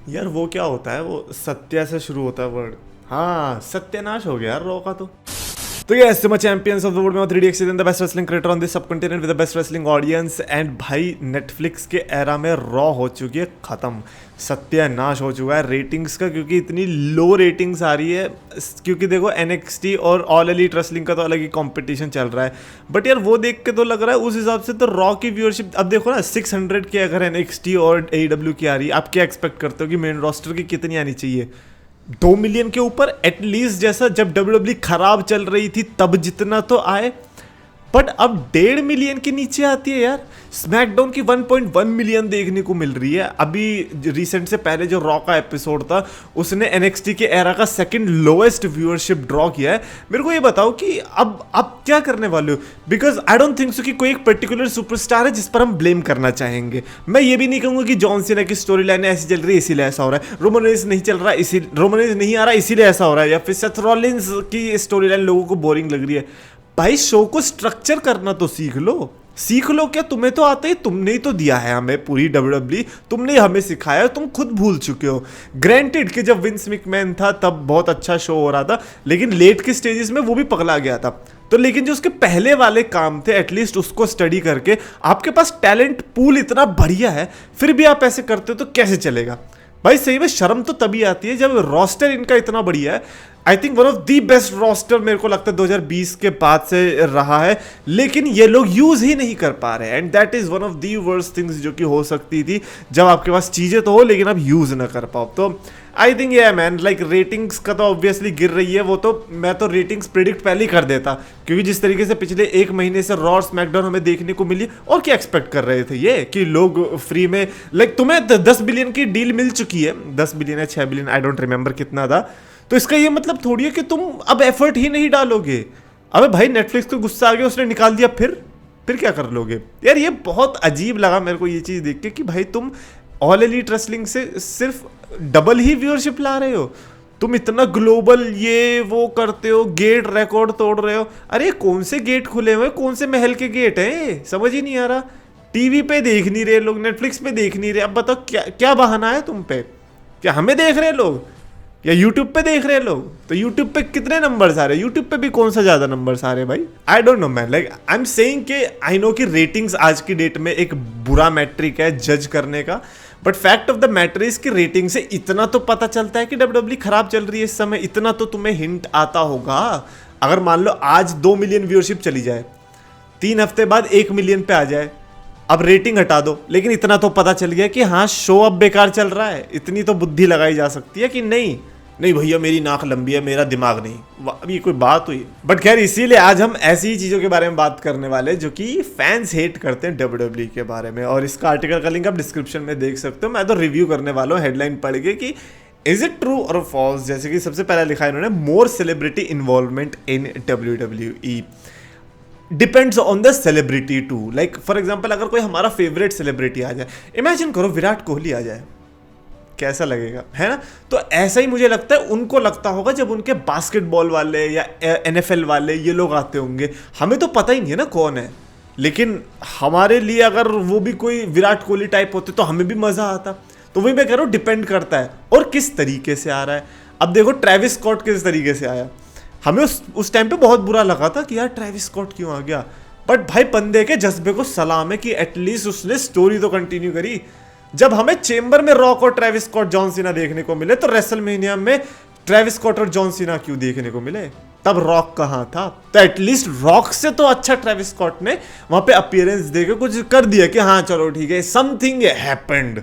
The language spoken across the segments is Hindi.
यार वो क्या होता है, वो सत्या से शुरू होता है वर्ड। हाँ, सत्यानाश हो गया यार रॉ का तो ये ऐसे चैंपियंस ऑफ द वर्ल्ड में 3DX the best wrestling creator on this subcontinent with the best wrestling audience. And भाई नेटफ्लिक्स के एरा में रॉ हो चुकी है खत्म, सत्यानाश हो चुका है रेटिंग्स का, क्योंकि इतनी लो रेटिंग्स आ रही है। क्योंकि देखो NXT और ऑल एलीट रेसलिंग का तो अलग ही कंपटीशन चल रहा है, बट यार वो देख के तो लग रहा है उस हिसाब से तो रॉ की व्यूअरशिप अब देखो ना 600 की अगर NXT और AEW की आ रही है, आप क्या एक्सपेक्ट करते हो कि मेन रोस्टर की कितनी आनी चाहिए? 2 मिलियन के ऊपर एटलीस्ट, जैसा जब WWE खराब चल रही थी तब जितना तो आए, बट अब 1.5 मिलियन के नीचे आती है यार। स्मैकडाउन की 1.1 मिलियन देखने को मिल रही है। अभी रिसेंट से पहले जो रॉ का एपिसोड था उसने NXT के एरा का सेकंड लोएस्ट व्यूअरशिप ड्रॉ किया है। मेरे को ये बताओ कि अब क्या करने वाले हो? Because I don't think so कि कोई एक पर्टिकुलर सुपरस्टार है जिस पर हम ब्लेम करना चाहेंगे। मैं ये भी नहीं कहूंगा कि जॉन सीना की स्टोरी लाइन ऐसी चल रही है इसीलिए ऐसा हो रहा है, रोमन रेंस नहीं चल रहा इसी रोमन रेंस नहीं आ रहा इसीलिए ऐसा हो रहा है, या फिर सेथ रॉलिंस की स्टोरी लाइन लोगों को बोरिंग लग रही है। भाई शो को स्ट्रक्चर करना तो सीख लो क्या? तुम्हें तो आता ही, तुमने ही तो दिया है हमें पूरी WWE, तुमने हमें सिखाया, तुम खुद भूल चुके हो। ग्रांटेड कि जब विंस मैकमैन था तब बहुत अच्छा शो हो रहा था, लेकिन लेट के स्टेजेस में वो भी पगला गया था। तो लेकिन जो उसके पहले वाले काम थे एटलीस्ट उसको स्टडी करके, आपके पास टैलेंट पूल इतना बढ़िया है फिर भी आप ऐसे करते हो तो कैसे चलेगा भाई? सही में शर्म तो तभी आती है जब रोस्टर इनका इतना बढ़िया है। I think one of the best roster मेरे को लगता है 2020 के बाद से रहा है, लेकिन ये लोग यूज ही नहीं कर पा रहे हैं। And that is one of the worst things जो कि हो सकती थी, जब आपके पास चीजें तो हो लेकिन आप यूज ना कर पाओ। तो आई थिंक ये मैन लाइक रेटिंग्स का तो ऑब्वियसली गिर रही है, वो तो मैं तो रेटिंग्स प्रिडिक्ट पहले ही कर देता, क्योंकि जिस तरीके से पिछले 1 महीने से रॉ स्मैकडाउन हमें देखने को मिली, और क्या एक्सपेक्ट कर रहे थे ये कि लोग फ्री में लाइक तुम्हें 10 बिलियन की डील मिल चुकी है, 10 बिलियन या 6 बिलियन आई डोंट रिमेंबर कितना था, तो इसका ये मतलब थोड़ी है कि तुम अब एफर्ट ही नहीं डालोगे। अबे भाई नेटफ्लिक्स को गुस्सा आ गया, उसने निकाल दिया, फिर क्या कर लोगे यार? ये बहुत अजीब लगा मेरे को ये चीज देख के कि भाई तुम ऑल एलीट रेसलिंग से सिर्फ डबल ही व्यूअरशिप ला रहे हो, तुम इतना ग्लोबल ये वो करते हो, गेट रिकॉर्ड तोड़ रहे हो। अरे कौन से गेट खुले हुए, कौन से महल के गेट हैं, समझ ही नहीं आ रहा। टीवी पे देख नहीं रहे लोग, नेटफ्लिक्स पे देख नहीं रहे, अब बताओ क्या क्या बहाना है तुम पे? क्या हमें देख रहे लोग या यूट्यूब पे देख रहे हैं लोग? तो यूट्यूब पे कितने नंबर्स आ रहे हैं? यूट्यूब पे भी कौन सा ज्यादा नंबर्स आ रहे हैं भाई? I don't know man, like I am saying कि आई नो कि रेटिंग्स आज की डेट में एक बुरा मैट्रिक है जज करने का, but fact of the matter is कि रेटिंग से इतना तो पता चलता है कि WWE खराब चल रही है इस समय, इतना तो तुम्हें हिंट आता होगा। अगर मान लो आज 2 मिलियन व्यूअरशिप चली जाए, 3 हफ्ते बाद 1 मिलियन पे आ जाए, अब रेटिंग हटा दो, लेकिन इतना तो पता चल गया कि हाँ शो अब बेकार चल रहा है, इतनी तो बुद्धि लगाई जा सकती है कि नहीं भैया मेरी नाक लंबी है, मेरा दिमाग नहीं। अब ये कोई बात हुई? बट खैर इसीलिए आज हम ऐसी ही चीज़ों के बारे में बात करने वाले जो कि फैंस हेट करते हैं WWE के बारे में, और इसका आर्टिकल का लिंक आप डिस्क्रिप्शन में देख सकते हो। मैं तो रिव्यू करने वाला हूँ हेडलाइन पढ़ के कि इज इट ट्रू और फॉल्स। जैसे कि सबसे पहला लिखा है इन्होंने, more celebrity involvement in WWE depends on the celebrity too. Like for example अगर कोई हमारा फेवरेट सेलिब्रिटी आ जाए, इमेजिन करो विराट कोहली आ जाए, कैसा लगेगा, है ना? तो ऐसा ही मुझे लगता है उनको लगता होगा जब उनके बास्केटबॉल वाले या NFL वाले ये लोग आते होंगे। हमें तो पता ही नहीं है ना कौन है, लेकिन हमारे लिए अगर वो भी कोई विराट कोहली टाइप होते तो हमें भी मजा आता। तो वही मैं कह रहा हूँ, डिपेंड करता है और किस तरीके से आ रहा है। अब देखो ट्रेविस स्कॉट किस तरीके से आया, हमें उस टाइम पे बहुत बुरा लगा था कि यार ट्रेविस स्कॉट क्यों आ गया, बट भाई बंदे के जज्बे को सलाम है कि एटलीस्ट उसने स्टोरी तो कंटिन्यू करी। जब हमें चेंबर में रॉक और ट्रेविस स्कॉट जॉन सीना देखने को मिले, तो रेसलमेनिया में ट्रेविस स्कॉट और जॉन सीना क्यों देखने को मिले? तब रॉक कहां था? तो एटलीस्ट रॉक से तो अच्छा ट्रेविस स्कॉट ने वहां पे अपीयरेंस देके कुछ कर दिया कि हाँ चलो ठीक है something happened.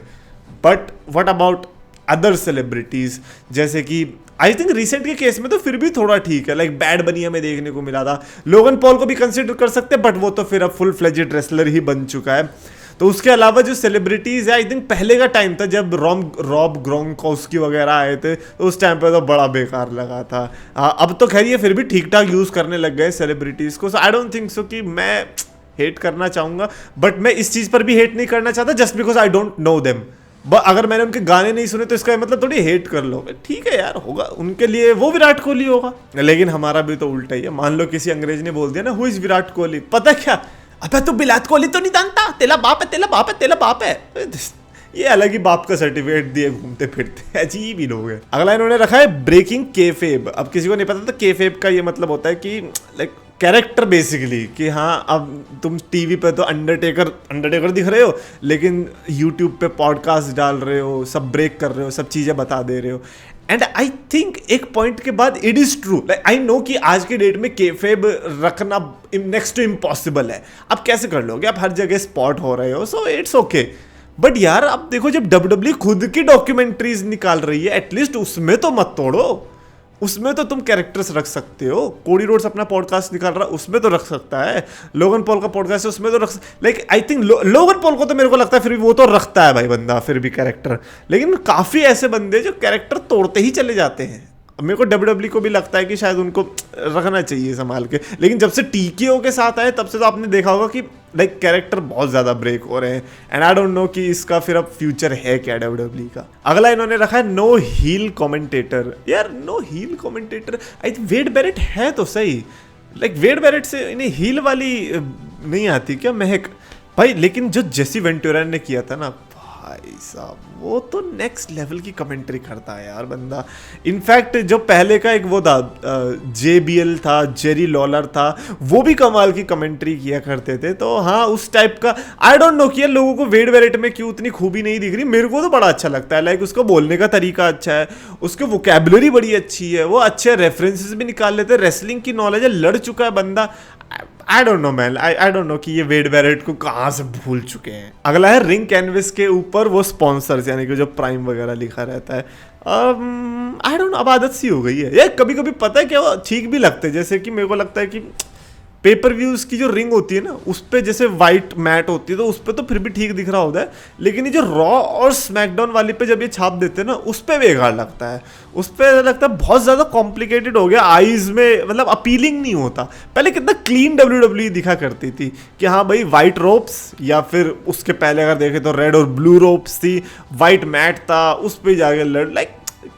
But what about other celebrities, जैसे कि आई थिंक रिसेंट के केस में तो फिर भी थोड़ा ठीक है, लाइक बैड बनी हमें देखने को मिला था। लोगन पॉल को भी कंसिडर कर सकते हैं, बट वो तो फिर अब फुल फ्लेजेड रेसलर ही बन चुका है। तो उसके अलावा जो सेलिब्रिटीज है, आई थिंक पहले का टाइम था जब रॉब ग्रोंकोव्स्की वगैरह आए थे, तो उस टाइम पे तो बड़ा बेकार लगा था। अब तो खैर ये फिर भी ठीक ठाक यूज करने लग गए सेलिब्रिटीज को। सो आई डोंट थिंक सो कि मैं हेट करना चाहूंगा, बट मैं इस चीज पर भी हेट नहीं करना चाहता just because I don't know them. अगर मैंने उनके गाने नहीं सुने तो इसका मतलब थोड़ी हेट कर लो, ठीक है यार, होगा उनके लिए, वो विराट कोहली होगा। लेकिन हमारा भी तो उल्टा ही है। मान लो किसी अंग्रेज ने बोल दिया ना, हु इज विराट कोहली, पता क्या, अबे तू विराट कोहली तो नहीं जानता, तेरा बाप है, तेरा बाप है, तेरा बाप है। ये अलग ही बाप का सर्टिफिकेट दिए घूमते फिरते, अजीब ही लोग हैं। अगला इन्होंने रखा है ब्रेकिंग केफेब। अब किसी को नहीं पता तो केफेब का ये मतलब होता है कि लाइक कैरेक्टर बेसिकली, कि हाँ अब तुम टीवी पे तो अंडरटेकर दिख रहे हो, लेकिन यूट्यूब पे पॉडकास्ट डाल रहे हो, सब ब्रेक कर रहे हो, सब चीज़ें बता दे रहे हो। एंड आई थिंक एक पॉइंट के बाद it is true, like I know कि आज के डेट में केफेब रखना नेक्स्ट टू इम्पॉसिबल है। अब कैसे कर लोगे, आप हर जगह स्पॉट हो रहे हो, सो इट्स ओके। बट यार अब देखो, जब WWE खुद की डॉक्यूमेंट्रीज निकाल रही है, एटलीस्ट उसमें तो मत तोड़ो, उसमें तो तुम कैरेक्टर्स रख सकते हो। कोडी रोड्स अपना पॉडकास्ट निकाल रहा है, उसमें तो रख सकता है। लोगन पॉल का पॉडकास्ट है, उसमें तो रख, like I think Logan Paul को तो मेरे को लगता है फिर भी वो तो रखता है भाई बंदा, फिर भी कैरेक्टर। लेकिन काफी ऐसे बंदे जो कैरेक्टर तोड़ते ही चले जाते हैं। मेरे को WWE को भी लगता है कि शायद उनको रखना चाहिए संभाल के, लेकिन जब से TKO के साथ आए तब से तो आपने देखा होगा कि लाइक कैरेक्टर बहुत ज्यादा ब्रेक हो रहे हैं। एंड आई डोंट नो कि इसका फिर अब फ्यूचर है क्या WWE का। अगला इन्होंने रखा है नो हील कमेंटेटर। यार no heel commentator, I think Wade Barrett है तो सही, लाइक वेड बैरेट से इन्हें हील वाली नहीं आती क्या महक भाई। लेकिन जो जेसी वेंटुरा ने किया था ना भाई साहब, वो तो नेक्स्ट लेवल की कमेंट्री करता है यार बंदा। इनफैक्ट जो पहले का एक वो था JBL था, जेरी लॉलर था, वो भी कमाल की कमेंट्री किया करते थे। तो हाँ उस टाइप का आई डोंट नो कि यार लोगों को वेड बैरेट में क्यों उतनी खूबी नहीं दिख रही। मेरे को तो बड़ा अच्छा लगता है, लाइक उसका बोलने का तरीका अच्छा है, उसकी वोकैबुलरी बड़ी अच्छी है, वो अच्छे रेफरेंसेस भी निकाल लेते हैं, रेसलिंग की नॉलेज है, लड़ चुका है बंदा। I don't know man, I don't know कि ये वेड बैरेट को कहाँ से भूल चुके हैं। अगला है रिंग कैनवस के ऊपर वो स्पॉन्सर्स, यानी कि जो प्राइम वगैरह लिखा रहता है। आई डोंट नो, अब आदत सी हो गई है यार। कभी कभी पता है क्या, वो ठीक भी लगते हैं। जैसे कि मेरे को लगता है कि पेपर व्यूज की जो रिंग होती है ना, उस पर जैसे वाइट मैट होती है तो उस पर तो फिर भी ठीक दिख रहा होता है, लेकिन ये जो रॉ और स्मैकडाउन वाली पे जब ये छाप देते हैं ना, उस पर बेकार लगता है। उस पर लगता है बहुत ज़्यादा कॉम्प्लिकेटेड हो गया, आईज में मतलब अपीलिंग नहीं होता। पहले कितना क्लीन WWE दिखा करती थी कि हाँ भाई वाइट रोप्स, या फिर उसके पहले अगर देखें तो रेड और ब्लू रोप्स थी, वाइट मैट था, उस पर जाके लाइक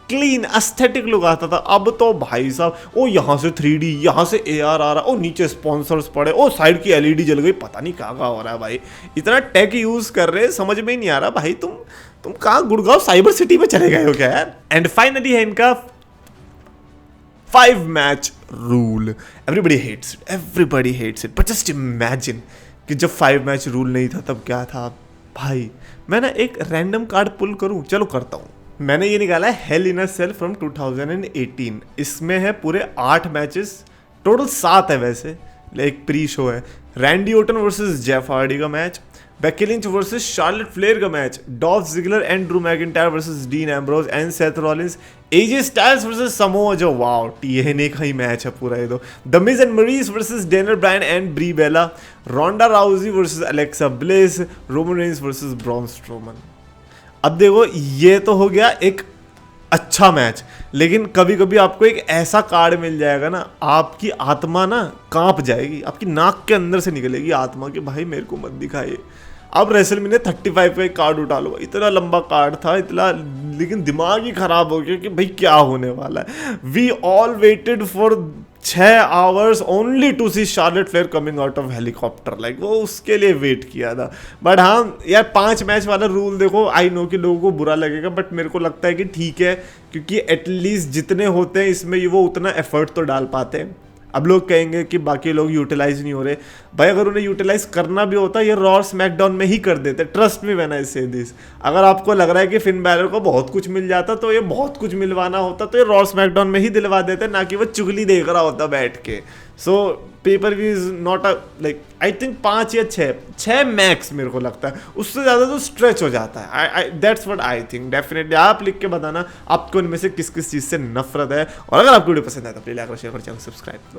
क्लीन एस्थेटिक लुक आता था। अब तो भाई साहब ओ यहाँ से 3D, यहाँ से AR आ रहा, ओ नीचे स्पॉन्सर्स पड़े, ओ साइड की LED जल गई, पता नहीं क्या हो रहा है भाई। इतना टेक यूज कर रहे हैं, समझ में ही नहीं आ रहा भाई। तुम कहाँ गुड़गांव साइबर सिटी में चले गए हो क्या यार। एंड फाइनली है इनका 5 match rule. Everybody hates it, but just imagine कि जब 5 मैच रूल नहीं था तब क्या था भाई। मैं ना एक रैंडम कार्ड पुल करूं, चलो करता हूं। मैंने ये निकाला है Hell in a Cell from 2018। इसमें है पूरे 8 मैचेस, टोटल 7 है वैसे, एक प्री शो है। Randy Orton versus Jeff Hardy का match, Becky Lynch versus Charlotte Flair का match, Dolph Ziggler and Drew McIntyre versus Dean Ambrose and Seth Rollins, AJ Styles versus Samoa Joe, wow TNA का ही मैच है पूरा ये तो। The Miz and Maryse versus Daniel Bryan and Brie Bella, Ronda Rousey versus Alexa Bliss, Roman Reigns versus Braun Strowman. अब देखो ये तो हो गया एक अच्छा मैच, लेकिन कभी कभी आपको एक ऐसा कार्ड मिल जाएगा ना, आपकी आत्मा ना कांप जाएगी, आपकी नाक के अंदर से निकलेगी आत्मा कि भाई मेरे को मत दिखाइए। अब रेसलमेनिया 35 का एक कार्ड उठा लो, इतना लंबा कार्ड था, इतना, लेकिन दिमाग ही खराब हो गया कि भाई क्या होने वाला है। We all waited for 6 hours only to see Charlotte Flair coming out of helicopter, like वो उसके लिए वेट किया था। बट हाँ यार 5 मैच वाला रूल देखो, आई नो कि लोगों को बुरा लगेगा, बट मेरे को लगता है कि ठीक है, क्योंकि एटलीस्ट जितने होते हैं इसमें वो उतना एफर्ट तो डाल पाते हैं। अब लोग कहेंगे कि बाकी लोग यूटिलाइज नहीं हो रहे, भाई अगर उन्हें यूटिलाइज करना भी होता ये रॉ स्मैकडाउन में ही कर देते, ट्रस्ट मी व्हेन आई से दिस। अगर आपको लग रहा है कि फिन बैलर को बहुत कुछ मिल जाता तो ये बहुत कुछ मिलवाना होता तो ये रॉ स्मैकडाउन में ही दिलवा देते, ना कि वो चुगली देख रहा होता बैठ के। So pay per view is not a like, I think 5 या 6 मैक्स मेरे को लगता है, उससे ज़्यादा तो स्ट्रेच हो जाता है। That's what I think. Definitely आप लिख के बताना आपको इनमें से किस किस चीज़ से नफरत है, और अगर आपको वीडियो पसंद आए तो प्लीज लाइक और शेयर और चैनल सब्सक्राइब करो।